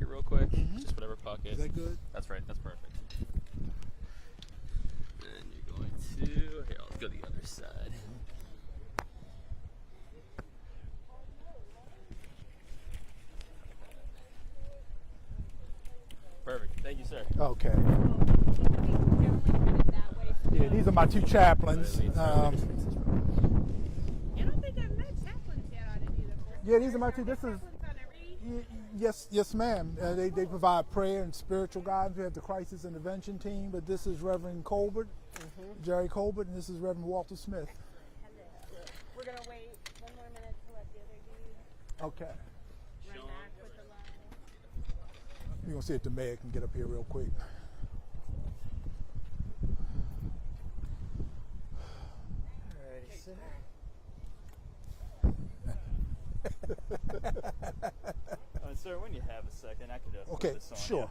pocket real quick. Just whatever pocket. Is that good? That's right. That's perfect. And you're going to... Here, I'll go to the other side. Perfect. Thank you, sir. Okay. Yeah, these are my two chaplains. I don't think I've met chaplains yet on any of the Yeah, these are my two. This is chaplains on every... yes, ma'am. They provide prayer and spiritual guidance. We have the crisis intervention team, but this is Reverend Colbert, Jerry Colbert, and this is Reverend Walter Smith. We're going to wait 1 more minute to let the other dude Okay. run back with the line. We're gonna see if the mayor can get up here real quick. Alrighty, sir. Sir, when you have a second, I could Okay, put this on. sure.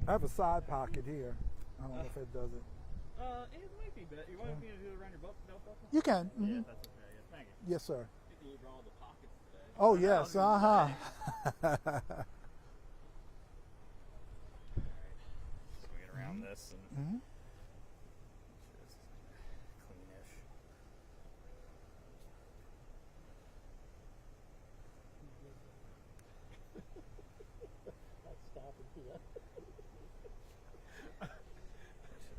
I have a side pocket here. I don't know if it does it. It might be better. You want me to do it around your belt buckle? You can. Yeah, that's okay. Yeah, thank you. Yes, sir. You brought all the pockets today. Oh yes. Swing it around this and just cleanish.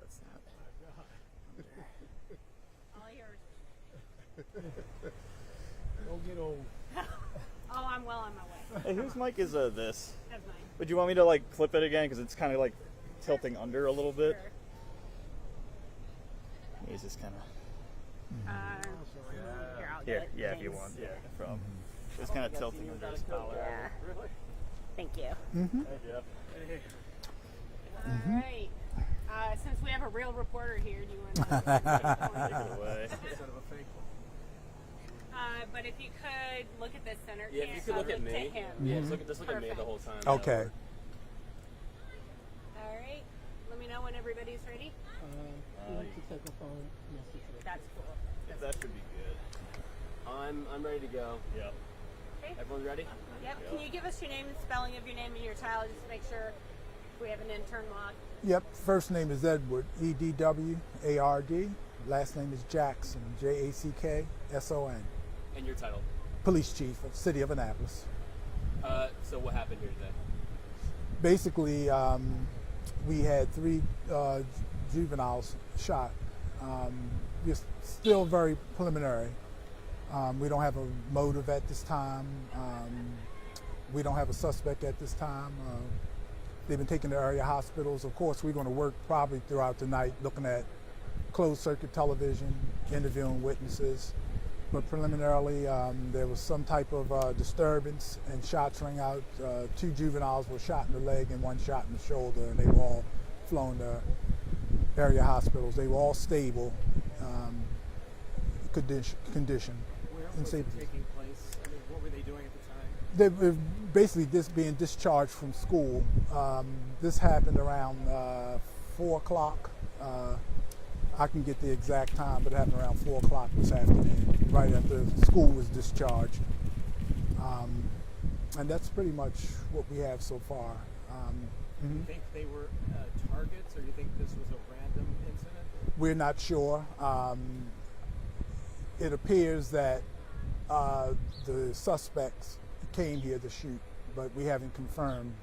That's not. All yours. Don't get old. Oh, I'm well on my way. Hey, whose mic is this? That's mine. Would you want me to like clip it again because it's kind of like tilting under a little bit? Sure. He's just kind of Here, I'll here. get it. Yeah, if you Thanks. want. Yeah, no problem. It's kind of tilting under his collar. Yeah. Thank you. Hey, Jeff. All right. Since we have a real reporter here, do you want to Take it away. Instead of a fake one. but if you could look at the center Yeah, if you could look at me. to him. Yeah, just look at me the Perfect. whole time. Okay. All right. Let me know when everybody's ready. That's cool. That should be good. I'm ready to go. Yep. Okay. Everyone's ready? Yep. Can you give us your name and spelling of your name and your child just to make sure we have an intern log? Yep. First name is Edward, Edward. Last name is Jackson, Jackson. And your title. Police Chief of the City of Annapolis. So what happened here today? Basically, we had 3 juveniles shot. We're still very preliminary. We don't have a motive at this time. We don't have a suspect at this time. They've been taken to area hospitals. Of course, we're going to work probably throughout the night looking at closed circuit television, interviewing witnesses. But preliminarily, there was some type of disturbance and shots rang out. 2 juveniles were shot in the leg and 1 shot in the shoulder, and they were all flown to area hospitals. They were all stable condition. Where and was it safety. taking place? I mean, what were they doing at the time? They were basically being discharged from school. This happened around 4 o'clock. I can get the exact time, but it happened around 4 o'clock this afternoon, right after school was discharged. And that's pretty much what we have so far. Do you think they were targets, or do you think this was a random incident? We're not sure. It appears that the suspects came here to shoot, but we haven't confirmed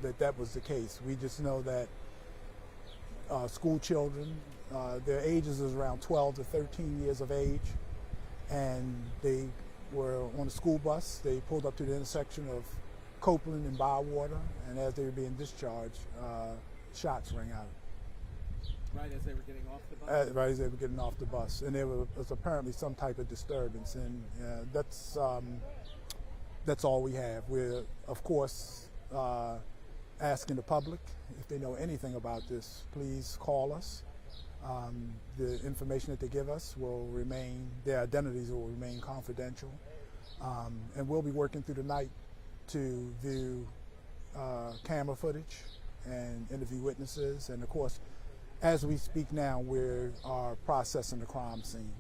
that that was the case. We just know that school children, their ages is around 12 to 13 years of age, and they were on a school bus. They pulled up to the intersection of Copeland and Bywater, and as they were being discharged, shots rang out. Right as they were getting off the bus? Right as they were getting off the bus, and there was apparently some type of disturbance, and that's all we have. We're, of course, asking the public if they know anything about this, please call us. The information that they give us will remain, their identities will remain confidential, and we'll be working through the night to view camera footage and interview witnesses, and of course, as we speak now, we are processing the crime scene.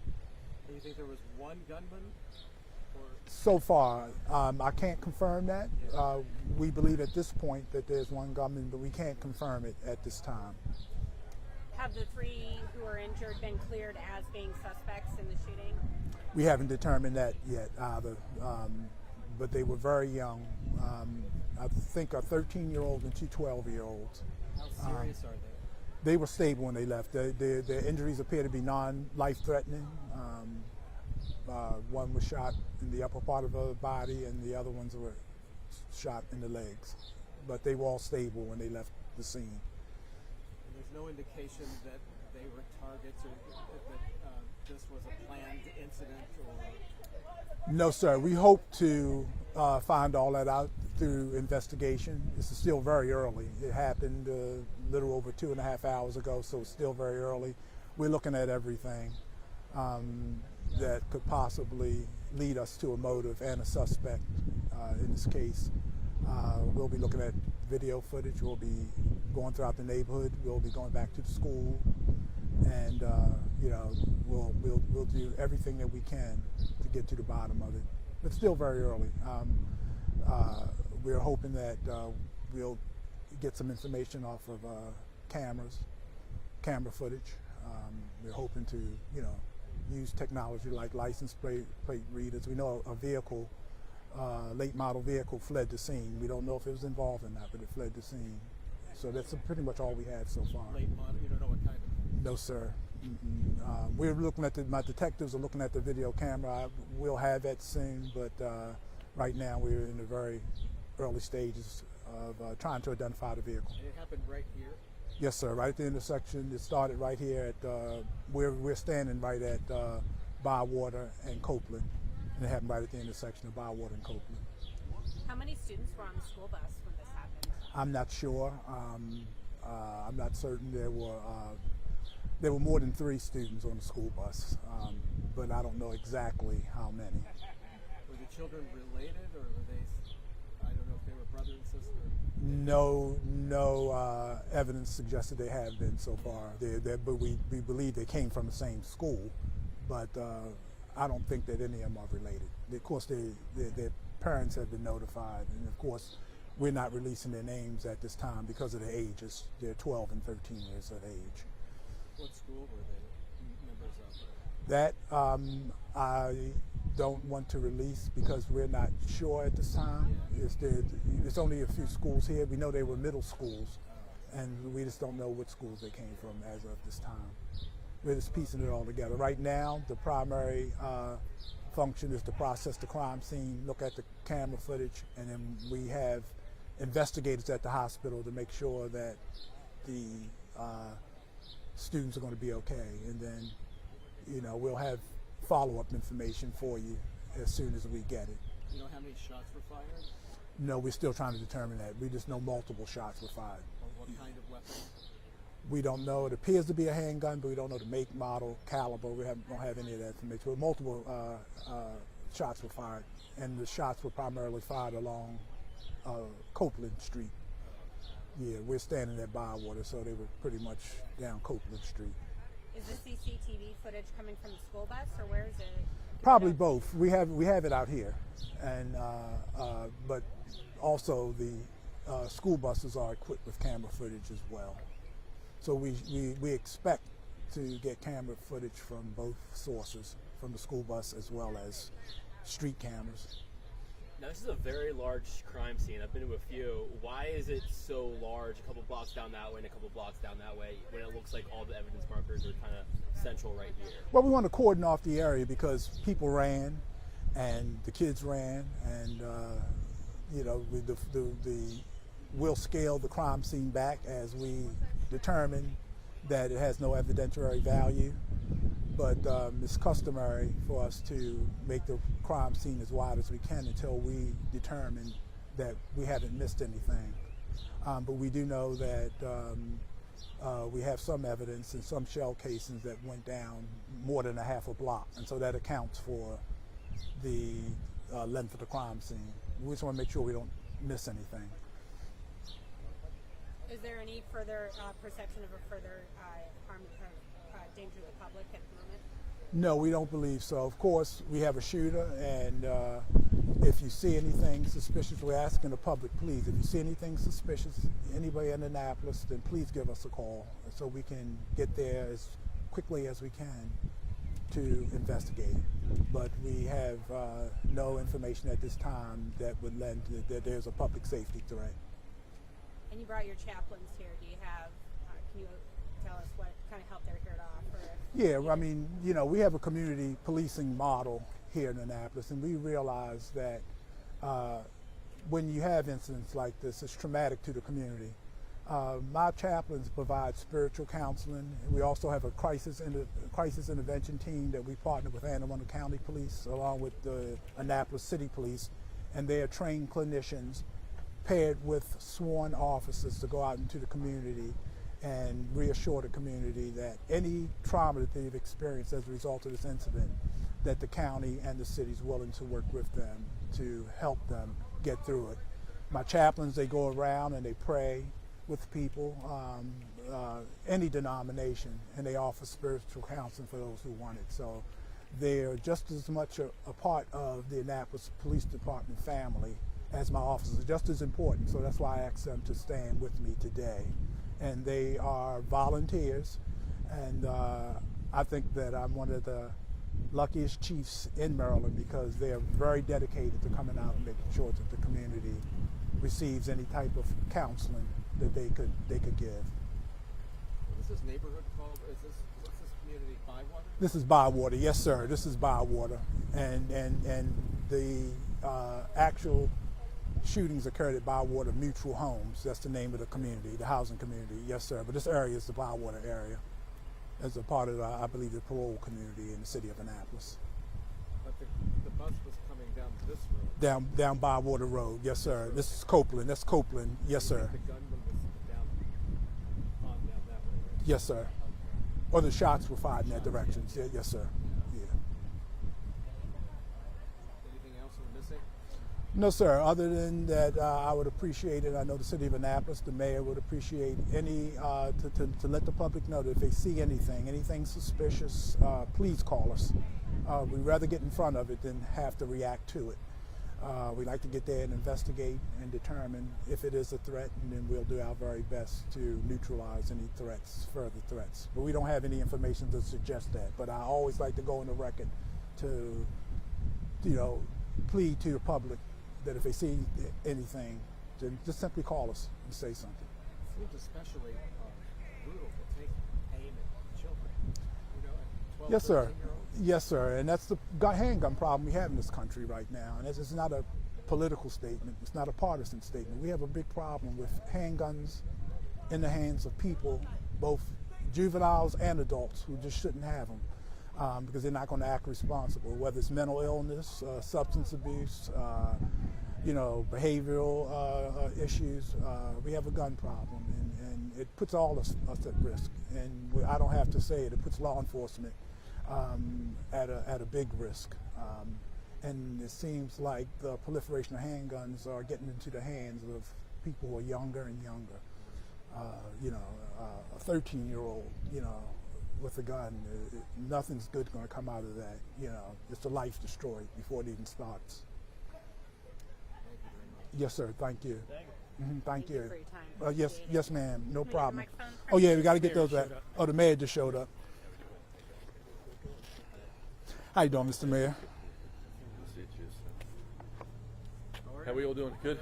And you think there was one gunman, So far, I can't confirm that. We believe at this point that there's one gunman, but we can't confirm it at this time. Have the 3 who are injured been cleared as being suspects in the shooting? We haven't determined that yet either, but they were very young. I think a 13-year-old and 2 12-year-olds. How serious are they? They were stable when they left. Their injuries appear to be non-life-threatening. One was shot in the upper part of the body, and the other ones were shot in the legs. But they were all stable when they left the scene. And there's no indication that they were targets or that this was a planned incident or... No, sir. We hope to find all that out through investigation. This is still very early. It happened a little over 2.5 hours ago, so it's still very early. We're looking at everything that could possibly lead us to a motive and a suspect in this case. We'll be looking at video footage. We'll be going throughout the neighborhood. We'll be going back to the school, and we'll do everything that we can to get to the bottom of it. But still very early. We're hoping that we'll get some information off of camera footage. We're hoping to, use technology like license plate readers. We know a vehicle, late model vehicle, fled the scene. We don't know if it was involved in that, but it fled the scene. So that's pretty much all we have so far. Late model, you don't know what kind of... No, sir. We're looking at my detectives are looking at the video camera. We'll have that soon, but right now we're in the very early stages of trying to identify the vehicle. And it happened right here? Yes, sir. Right at the intersection. It started right here at we're standing right at Bywater and Copeland, and it happened right at the intersection of Bywater and Copeland. How many students were on the school bus when this happened? I'm not sure. I'm not certain. There were more than 3 students on the school bus, but I don't know exactly how many. Were the children related, or were they? I don't know if they were brother and sister. No evidence suggested they have been so far. But we believe they came from the same school, but I don't think that any of them are related. Of course, their parents have been notified, and of course, we're not releasing their names at this time because of their ages. They're 12 and 13 years of age. What school were they members of? That I don't want to release because we're not sure at this time. It's only a few schools here. We know they were middle schools, and we just don't know what schools they came from as of this time. We're just piecing it all together. Right now, the primary function is to process the crime scene, look at the camera footage, and then we have investigators at the hospital to make sure that the students are going to be okay. And then, we'll have follow-up information for you as soon as we get it. You know how many shots were fired? No, we're still trying to determine that. We just know multiple shots were fired. Or what kind of weapon? We don't know. It appears to be a handgun, but we don't know the make, model, caliber. We don't have any of that information. But multiple shots were fired, and the shots were primarily fired along Copeland Street. Yeah, we're standing at Bywater, so they were pretty much down Copeland Street. Is the CCTV footage coming from the school bus, or where is it? Probably both. We have it out here, and but also the school buses are equipped with camera footage as well. So we expect to get camera footage from both sources, from the school bus as well as street cameras. Now, this is a very large crime scene. I've been to a few. Why is it so large, a couple blocks down that way and a couple blocks down that way, when it looks like all the evidence markers are kind of central right here? Well, we want to cordon off the area because people ran, and the kids ran, and we'll scale the crime scene back as we determine that it has no evidentiary value. But it's customary for us to make the crime scene as wide as we can until we determine that we haven't missed anything. But we do know that we have some evidence and some shell casings that went down more than a half a block, and so that accounts for the length of the crime scene. We just want to make sure we don't miss anything. Is there any further perception of a further harm or danger to the public at the moment? No, we don't believe so. Of course, we have a shooter, and if you see anything suspicious, we're asking the public, please, if you see anything suspicious, anybody in Annapolis, then please give us a call so we can get there as quickly as we can to investigate it. But we have no information at this time that would lend that there's a public safety threat. And you brought your chaplains here. Do you have, can you tell us what kind of help they're here to offer? Yeah, I mean, you know, we have a community policing model here in Annapolis, and we realize that when you have incidents like this, it's traumatic to the community. My chaplains provide spiritual counseling. We also have a crisis intervention team that we partner with Annapolis County Police along with the Annapolis City Police, and they are trained clinicians paired with sworn officers to go out into the community and reassure the community that any trauma that they've experienced as a result of this incident, that the county and the city is willing to work with them to help them get through it. My chaplains, they go around and they pray with people, any denomination, and they offer spiritual counseling for those who want it. So they're just as much a part of the Annapolis Police Department family as my officers, just as important. So that's why I asked them to stand with me today. And they are volunteers, and I think that I'm one of the luckiest chiefs in Maryland because they are very dedicated to coming out and making sure that the community receives any type of counseling that they could give. What's this neighborhood called? What's this community? Bywater? This is Bywater, yes sir. This is Bywater, and the actual shootings occurred at Bywater Mutual Homes. That's the name of the community, the housing community, yes sir. But this area is the Bywater area, as a part of, I believe, the parole community in the city of Annapolis. But the bus was coming down this road. Down Bywater Road, yes sir. This is Copeland. That's Copeland, yes sir. The gunman was down that way, right? Yes sir. Or the shots were fired in that direction. Yeah, yes sir. Yeah. Anything else we're missing? No, sir. Other than that, I would appreciate it. I know the city of Annapolis, the mayor would appreciate any to let the public know that if they see anything suspicious, please call us. We'd rather get in front of it than have to react to it. We like to get there and investigate and determine if it is a threat, and then we'll do our very best to neutralize any further threats. But we don't have any information to suggest that. But I always like to go on the record to, plead to the public that if they see anything, then just simply call us and say something. It seems especially brutal to take aim at children. 12, Yes, sir. 13-year-olds. Yes, sir. And that's the handgun problem we have in this country right now. And it's not a political statement. It's not a partisan statement. We have a big problem with handguns in the hands of people, both juveniles and adults, who just shouldn't have them. Because they're not going to act responsible, whether it's mental illness, substance abuse, behavioral issues. We have a gun problem, and it puts all us at risk. And I don't have to say it; it puts law enforcement at a big risk. And it seems like the proliferation of handguns are getting into the hands of people who are younger and younger. A 13-year-old, with a gun, nothing's good going to come out of that. It's a life destroyed before it even starts. Thank you very much. Yes, sir. Thank you. Thank you. For your time. Yes, ma'am. No Can we get the problem. microphone? Oh yeah, we got to get those back. Oh, the mayor just showed up. How you doing, Mr. Mayor? How we all doing? Good?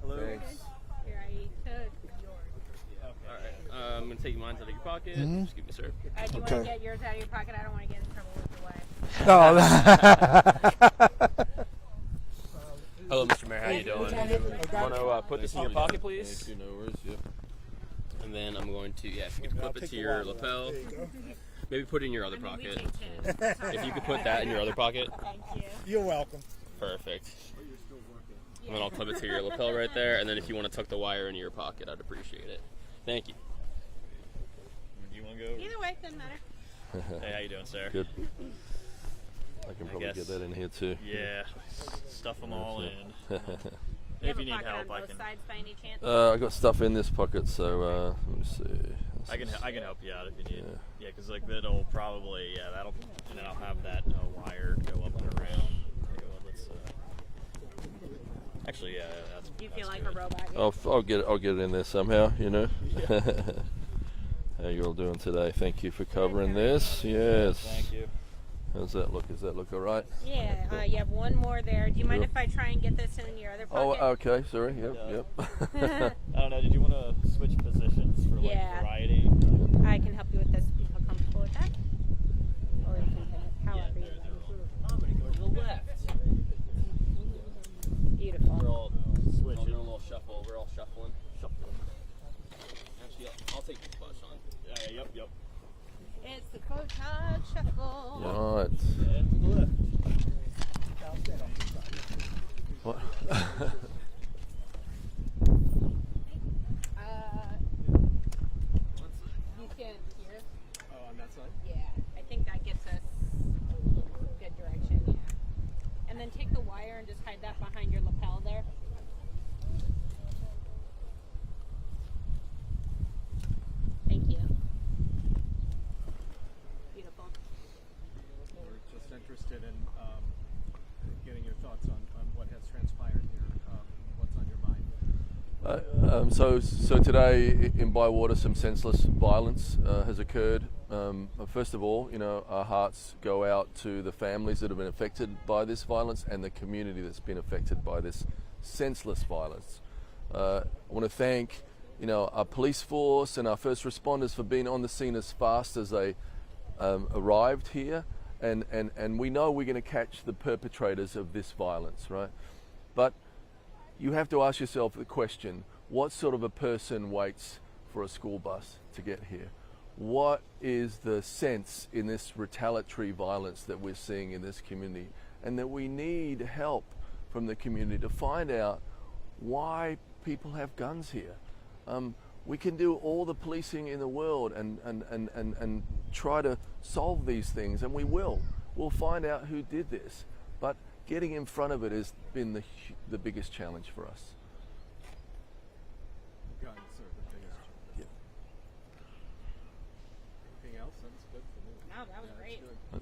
Hello. Thanks. Here, I took yours. Alright, I'm going to take mine out of your pocket. Mm-hmm. Just give me a sir. Do you want to Okay. get yours out of your pocket? I don't want to get in trouble with the wife. Hello, Mr. Mayor. How you doing? Want to put this in your pocket, please? Thank you, no worries, yeah. And then I'm going to, if you could I'll clip it take to the your wallet out. lapel. There you go. Maybe put it in your other We pocket. take 10. If you could put that in your other pocket. Thank you. You're welcome. Perfect. And then I'll clip it to your lapel right there. And then if you want to tuck the wire into your pocket, I'd appreciate it. Thank you. Do you want to go? Either way, doesn't matter. Hey, how you doing, sir? Good. I can probably guess. get that in here too. Yeah, stuff them all in. You If have you a need pocket help, on I both can. sides by any chance? I got stuff in this pocket, so let me see. I can help you out if you need. Yeah, because like that'll probably that'll and then I'll have that wire go up and around. Okay, well, let's actually that's. Do you feel that's like good. a robot? Yeah. I'll get it in there somehow. You know. How you all doing today? Thank you for covering this. Yes. Thank you. How's that look? Does that look all right? Yeah, you have one more there. Do you mind Sure. if I try and get this in your other Oh, pocket? okay. Sorry. Yep. I don't know. Did you want to switch positions for like Yeah. variety? I can help you with this. Do you feel comfortable with that? Or you can pin it however you like. I'm gonna go to the left. Beautiful. We're all Switch doing it. a little shuffle. We're all shuffling. Actually, I'll take the bus on. Yep. It's the photog shuffle. Right. And to the left. What? You can hear. Oh, on that side? Yeah, I think that gets us good direction. Yeah. And then take the wire and just hide that behind your lapel there. Thank you. Beautiful. We're just interested in getting your thoughts on what has transpired here. What's on your mind? So today in Bywater, some senseless violence has occurred. First of all, you know, our hearts go out to the families that have been affected by this violence and the community that's been affected by this senseless violence. I want to thank, you know, our police force and our first responders for being on the scene as fast as they arrived here, and we know we're going to catch the perpetrators of this violence, right? But you have to ask yourself the question, what sort of a person waits for a school bus to get here? What is the sense in this retaliatory violence that we're seeing in this community? And that we need help from the community to find out why people have guns here. We can do all the policing in the world and try to solve these things, and we will. We'll find out who did this. But getting in front of it has been the biggest challenge for us. Guns are the biggest challenge. Anything else? That's good for me. No, that was great. Good.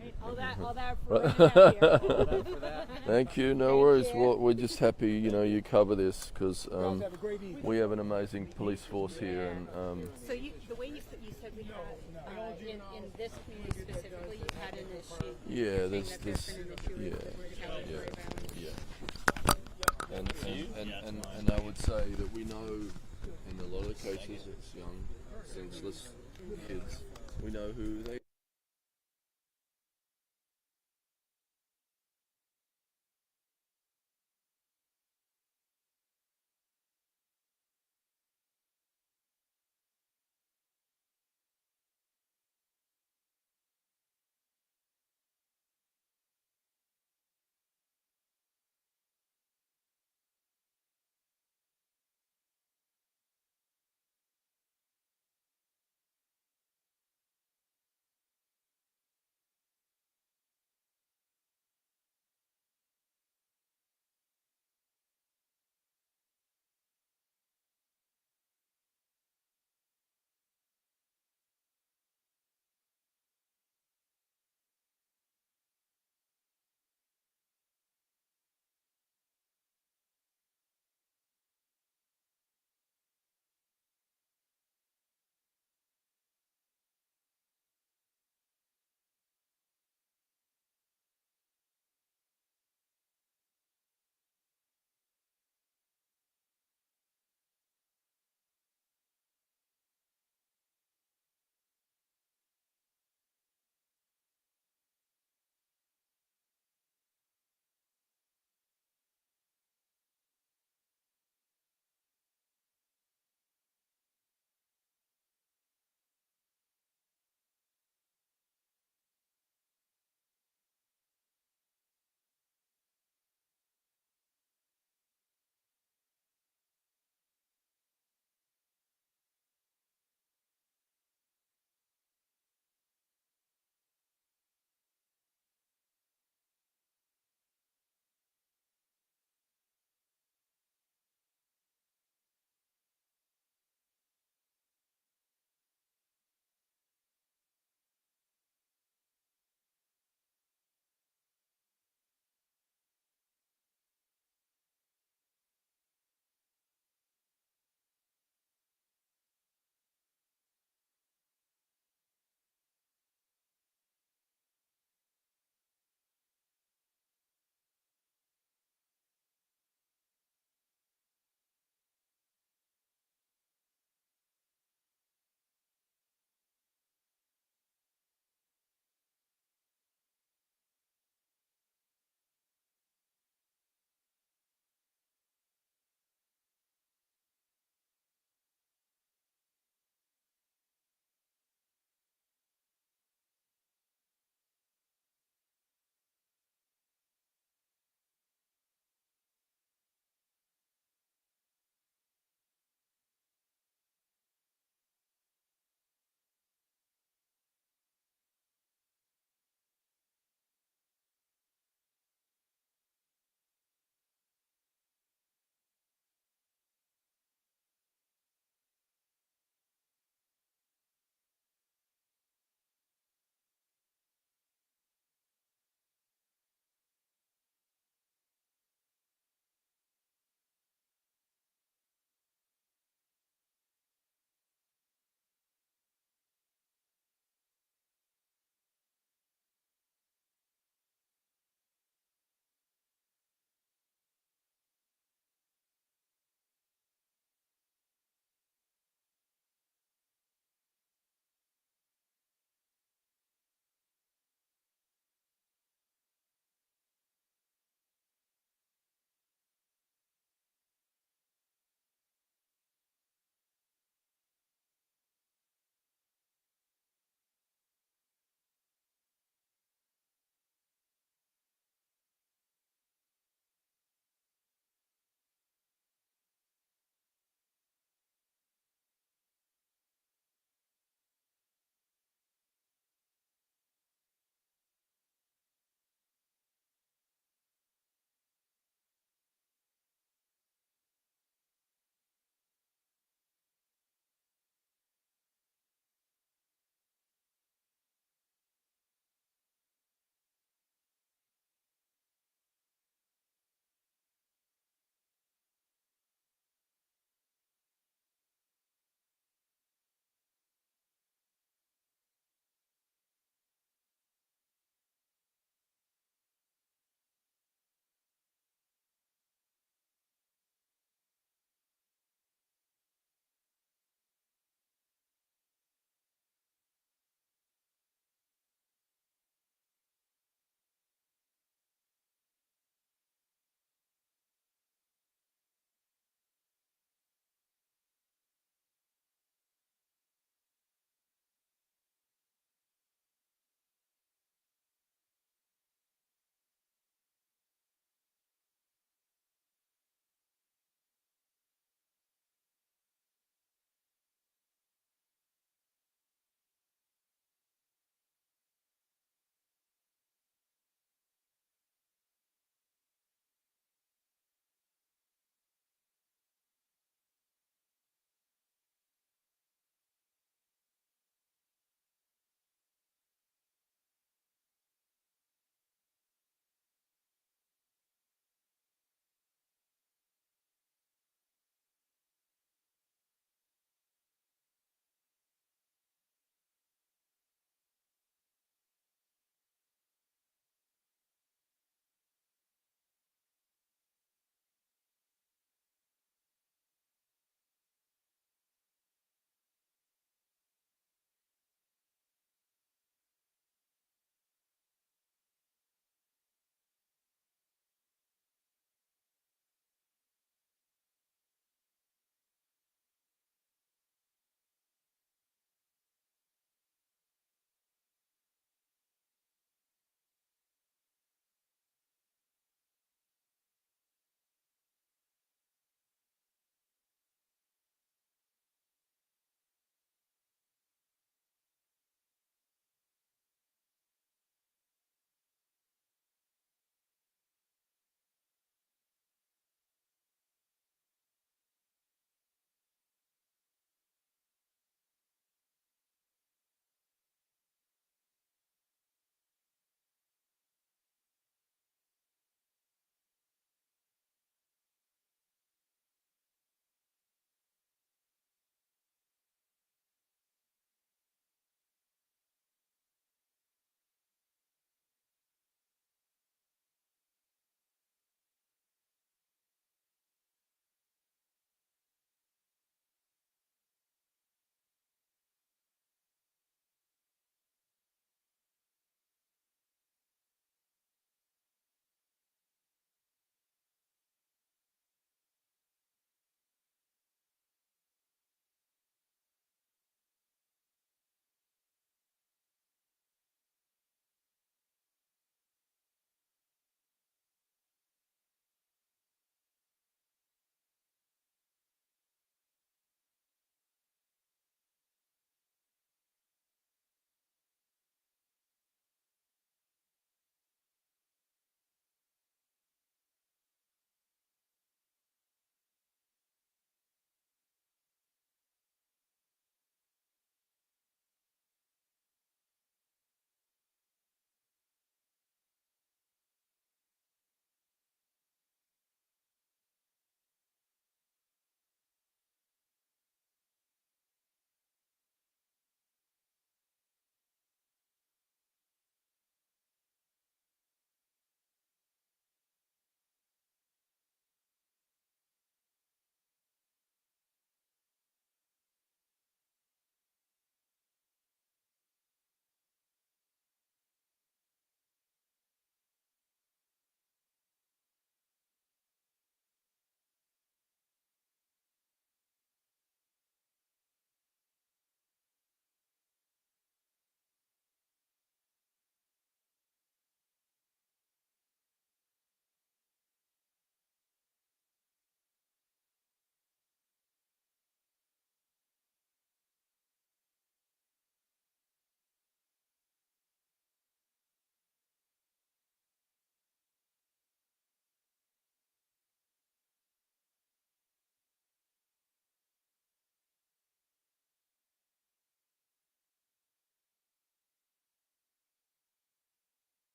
Great. All that for right now here. For that. Thank you. No Thank worries. you. Well, we're just happy, you know, you cover this because Guys, have a great evening. we have an amazing police force here, and So the way you said we had in this community specifically, you had an issue. yeah, You're saying there's that there's this, been an issue yeah, with retaliatory violence. yeah, and I would say that we know in a lot of cases it's young, senseless kids. We know who they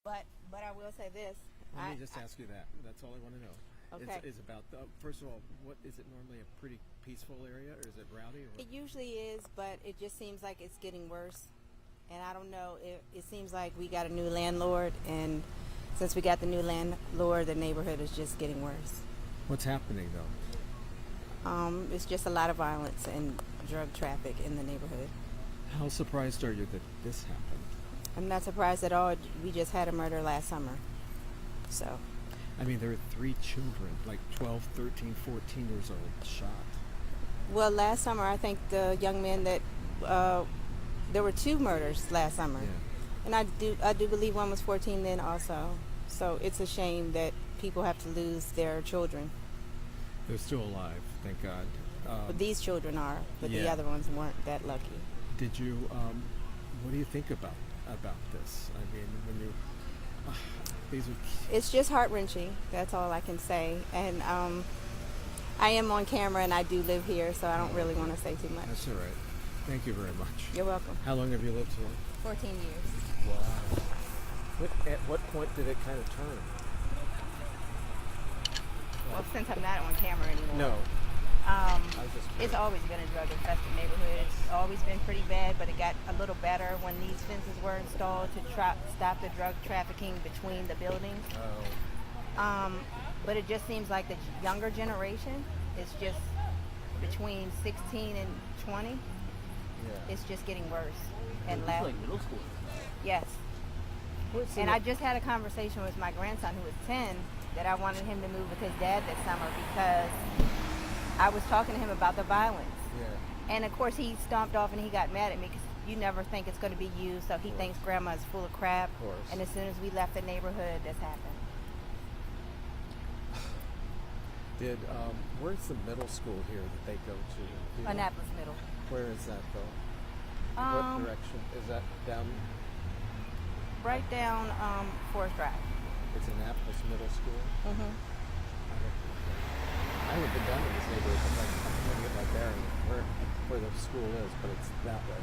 But I will say this. Let me just ask you that. That's all I want to know. Okay. It's about first of all, what is it normally a pretty peaceful area, or is it rowdy? Or It usually is, but it just seems like it's getting worse. And I don't know. It seems like we got a new landlord, and since we got the new landlord, the neighborhood is just getting worse. What's happening though? It's just a lot of violence and drug traffic in the neighborhood. How surprised are you that this happened? I'm not surprised at all. We just had a murder last summer. So, I mean, there are 3 children, like 12, 13, 14 years old, shot. well, last summer I think the young man that there were 2 murders last summer, Yeah. and I do believe one was 14 then also. So it's a shame that people have to lose their children. They're still alive, thank God. But these children are, but the yeah. other ones weren't that lucky. Did you? What do you think about this? I mean, when you these are It's just heart-wrenching. That's all I can say. And I am on camera, and I do live here, so I don't really want to say too much. that's all right. Thank you very much. You're welcome. How long have you lived here? 14 years. Wow. At what point did it kind of turn? Well, since I'm not on camera anymore. No. I was just It's always been a drug-infested neighborhood. It's always been pretty bad, but it got a little better when these fences were installed to stop the drug trafficking between the buildings. Oh. But it just seems like the younger generation is just between 16 and 20. Yeah. It's just getting worse. And It's like middle school. yes. And I just had a conversation with my grandson, who was 10, that I wanted him to move with his dad this summer because I was talking to him about the violence. Yeah. And of course he stomped off and he got mad at me because you never think it's going to be you, so he thinks grandma's full of crap. Of course. And as soon as we left the neighborhood, this happened. Did where's the middle school here that they go to? Do you know? Annapolis Middle. Where is that though? What direction is that down? Right down Forest Drive. It's Annapolis Middle School. Mm-hmm. I haven't been down in this neighborhood, but I'm trying to get my bearing where the school is, but it's that way.